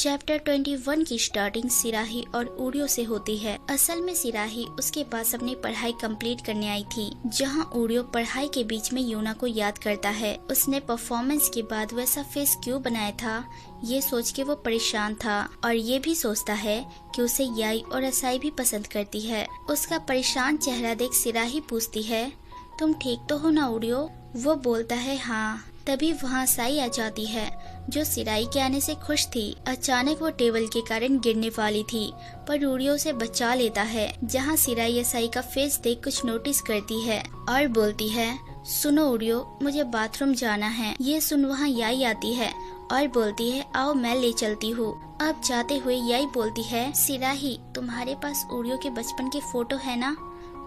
Chapter 21 की starting Sirohi और audio से होती है। असल में सिराही उसके पास अपनी पढ़ाई कंप्लीट करने आई थी, जहां ओडियो पढ़ाई के बीच में योना को याद करता है। उसने परफॉर्मेंस के बाद वैसा फेस क्यों बनाया था, ये सोच के वो परेशान था और ये भी सोचता है कि उसे याई और असाई भी पसंद करती है। उसका परेशान चेहरा देख सिराही पूछती है, तुम ठीक तो हो ना ओडियो? वो बोलता है हाँ। तभी वहाँ साई आ जाती है, जो सिराही के आने से खुश थी। अचानक वो टेबल के कारण गिरने वाली थी, पर ओडियो उसे बचा लेता है। जहाँ सिराही असाई का फेस देख कुछ नोटिस करती है और बोलती है, सुनो ओडियो, मुझे बाथरूम जाना है। ये सुन वहाँ याई आती है और बोलती है, आओ मैं ले चलती हूँ। अब जाते हुए याई बोलती है, सिराही तुम्हारे पास ओडियो के बचपन के फोटो है ना?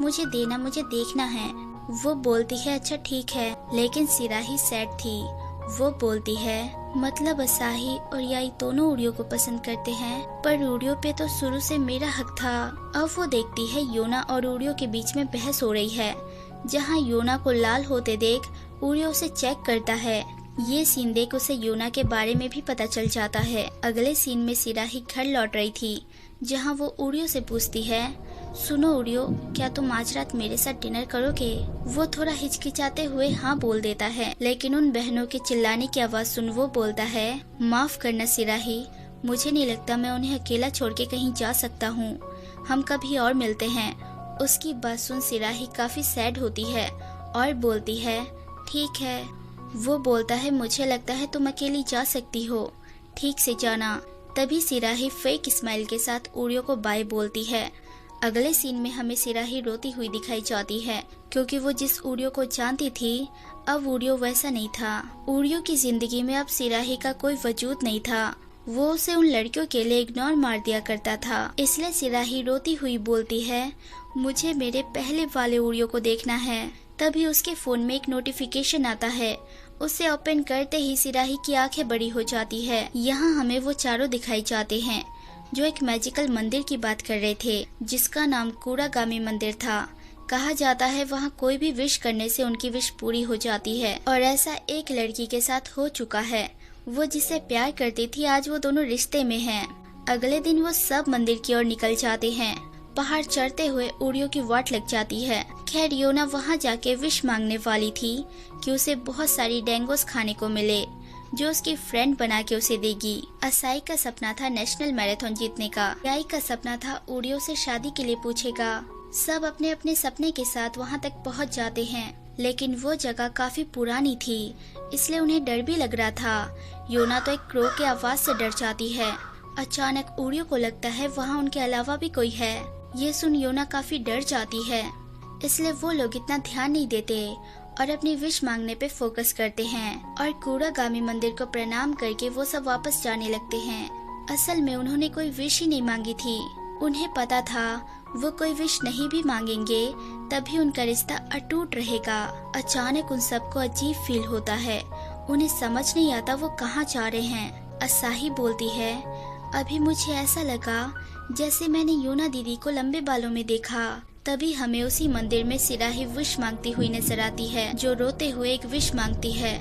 मुझे देना, मुझे देखना है। वो बोलती है अच्छा ठीक है, लेकिन सिराही सैड थी। वो बोलती है, मतलब असाही और याई दोनों ओडियो को पसंद करते हैं, पर ओडियो पे तो शुरू से मेरा हक था। अब वो देखती है योना और ओडियो के बीच में बहस हो रही है, जहाँ योना को लाल होते देख ओडियो उसे चेक करता है। ये सीन देख उसे योना के बारे में भी पता चल जाता है। अगले सीन में सिराही घर लौट रही थी, जहाँ वो ओडियो से पूछती है, सुनो ओडियो, क्या तुम आज रात मेरे साथ डिनर करोगे? वो थोड़ा हिचकिचाते हुए हाँ बोल देता है, लेकिन उन बहनों के चिल्लाने की आवाज सुन वो बोलता है, माफ करना सिराही, मुझे नहीं लगता मैं उन्हें अकेला छोड़ के कहीं जा सकता हूँ। हम कभी और मिलते हैं। उसकी बात सुन सिराही काफी सैड होती है और बोलती है, ठीक है। वो बोलता है, मुझे लगता है तुम अकेली जा सकती हो, ठीक से जाना। तभी सिराही फेक स्माइल के साथ ओडियो को बाय बोलती है। अगले सीन में हमें सिराही रोती हुई दिखाई जाती है, क्योंकि वो जिस ओडियो को जानती थी, अब ओडियो वैसा नहीं था। ओडियो की जिंदगी में अब सिराही का कोई वजूद नहीं था। वो उसे उन लड़कियों के लिए इग्नोर मार दिया करता था। इसलिए सिराही रोती हुई बोलती है, मुझे मेरे पहले वाले ओडियो को देखना है। तभी उसके फोन में एक नोटिफिकेशन आता है। उसे ओपन करते ही सिराही की आंखें बड़ी हो जाती है। यहाँ हमें वो चारों दिखाई जाते हैं, जो एक मैजिकल मंदिर की बात कर रहे थे, जिसका नाम कूड़ागामी मंदिर था। कहा जाता है वहाँ कोई भी विश करने से उनकी विश पूरी हो जाती है, और ऐसा एक लड़की के साथ हो चुका है। वो जिससे प्यार करती थी, आज वो दोनों रिश्ते में हैं। अगले दिन वो सब मंदिर की ओर निकल जाते हैं। पहाड़ चढ़ते हुए ओडियो की वाट लग जाती है। खैर योना वहाँ जाके विश मांगने वाली थी कि उसे बहुत सारी डेंगोस खाने को मिले, जो उसकी फ्रेंड बना के उसे देगी। असाई का सपना था नेशनल मैराथन जीतने का। याई का सपना था ओडियो से शादी के लिए पूछेगा। सब अपने अपने सपने के साथ वहाँ तक पहुँच जाते हैं, लेकिन वो जगह काफी पुरानी थी, इसलिए उन्हें डर भी लग रहा था। योना तो एक क्रो के आवाज से डर जाती है। अचानक ओडियो को लगता है वहाँ उनके अलावा भी कोई है। ये सुन योना काफी डर जाती है, इसलिए वो लोग इतना ध्यान नहीं देते और अपनी विश मांगने पे फोकस करते हैं। और कूड़ागामी मंदिर को प्रणाम करके वो सब वापस जाने लगते हैं। असल में उन्होंने कोई विश ही नहीं मांगी थी। उन्हें पता था वो कोई विश नहीं भी मांगेंगे तभी उनका रिश्ता अटूट रहेगा। अचानक उन सबको अजीब फील होता है। उन्हें समझ नहीं आता वो कहाँ जा रहे हैं। असाही बोलती है, अभी मुझे ऐसा लगा जैसे मैंने योना दीदी को लंबे बालों में देखा। तभी हमें उसी मंदिर में सिराही विश मांगती हुई नजर आती है, जो रोते हुए एक विश मांगती है।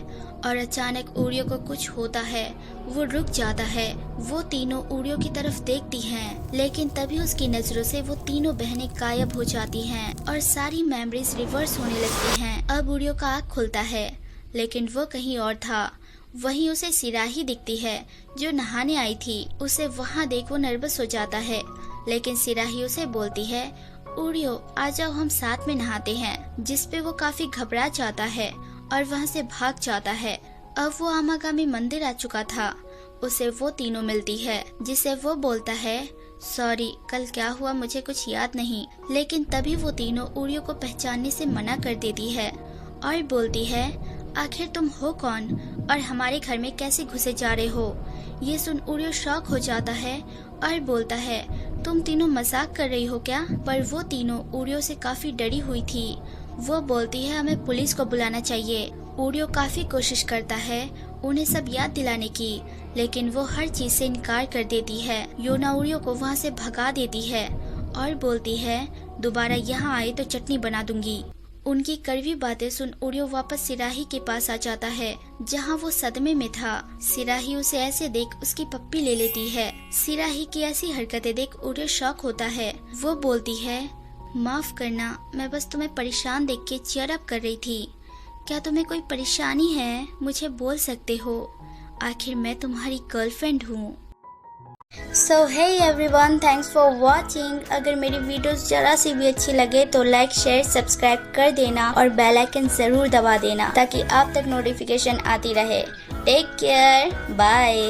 और अचानक ओडियो को कुछ होता है, वो रुक जाता है। वो तीनों ओडियो की तरफ देखती हैं, लेकिन तभी उसकी नजरों से वो तीनों बहनें गायब हो जाती हैं और सारी मेमोरीज रिवर्स होने लगती हैं। अब ओडियो का आँख खुलता है, लेकिन वो कहीं और था। वहीं उसे सिराही दिखती है, जो नहाने आई थी। उसे वहाँ देख वो नर्वस हो जाता है, लेकिन सिराही उसे बोलती है, ओडियो आ जाओ हम साथ में नहाते हैं, जिस पे वो काफी घबरा जाता है और वहाँ से भाग जाता है। अब वो आमागामी मंदिर आ चुका था। उसे वो तीनों मिलती है, जिसे वो बोलता है, सॉरी कल क्या हुआ मुझे कुछ याद नहीं। लेकिन तभी वो तीनों ओडियो को पहचानने से मना कर देती है और बोलती है, आखिर तुम हो कौन और हमारे घर में कैसे घुसे जा रहे हो? ये सुन ओडियो शॉक हो जाता है और बोलता है, तुम तीनों मजाक कर रही हो क्या? पर वो तीनों ओडियो से काफी डरी हुई थी। वो बोलती है, हमें पुलिस को बुलाना चाहिए। ओडियो काफी कोशिश करता है उन्हें सब याद दिलाने की, लेकिन वो हर चीज से इनकार कर देती है। योना ओडियो को वहाँ से भगा देती है और बोलती है, दोबारा यहाँ आए तो चटनी बना दूंगी। उनकी कड़वी बातें सुन उड़ियो वापस सिराही के पास आ जाता है, जहां वो सदमे में था। सिराही उसे ऐसे देख उसकी पप्पी ले लेती है। सिराही की ऐसी हरकतें देख उड़ियो शॉक होता है। वो बोलती है, माफ करना, मैं बस तुम्हें परेशान देख के चीयर अप कर रही थी। क्या तुम्हें कोई परेशानी है? मुझे बोल सकते हो, आखिर मैं तुम्हारी गर्लफ्रेंड हूँ। So hey everyone, thanks for watching. अगर मेरी वीडियोस जरा सी भी अच्छी लगे तो लाइक शेयर सब्सक्राइब कर देना और बेल आइकन जरूर दबा देना ताकि आप तक नोटिफिकेशन आती रहे। Take care, bye.